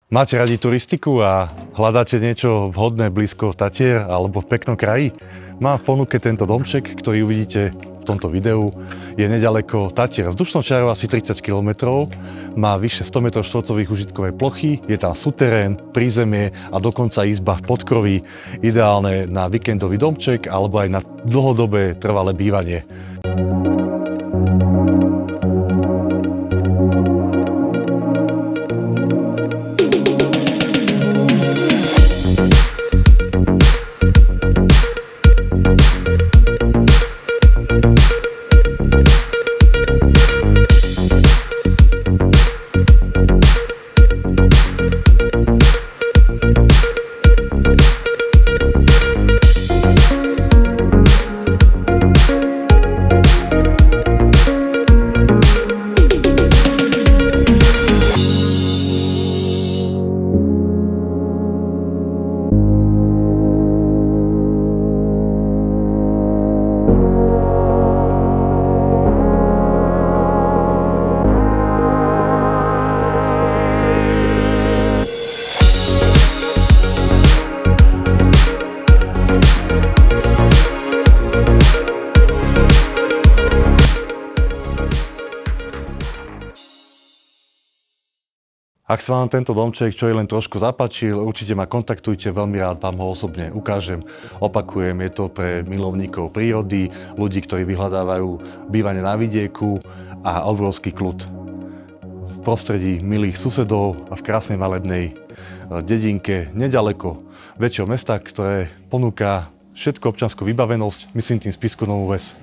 Máte radi turistiku a hľadáte niečo vhodné blízko Tatier alebo v peknom kraji? Mám v ponuke tento domček, ktorý uvidíte v tomto videu. Je nedaleko Tatier. Vzdušnou čiarou asi 30 km, má vyše 100 m2 užitkovej plochy, je tam suterén, prízemie a dokonca izba v podkroví. Ideálne na víkendový domček alebo aj na dlhodobé trvalé bývanie. Ak sa vám tento domček čo je len trošku zapáčil, určite ma kontaktujte, veľmi rád vám ho osobne ukážem. Opakujem, je to pre milovníkov prírody, ľudí, ktorí vyhľadávajú bývanie na vidieku a obrovský kľud. V prostredí milých susedov a v krásnej malebnej dedinke nedaleko väčšieho mesta, ktoré ponúka všetku občiansku vybavenosť, myslím tým Spišskú Novú Ves.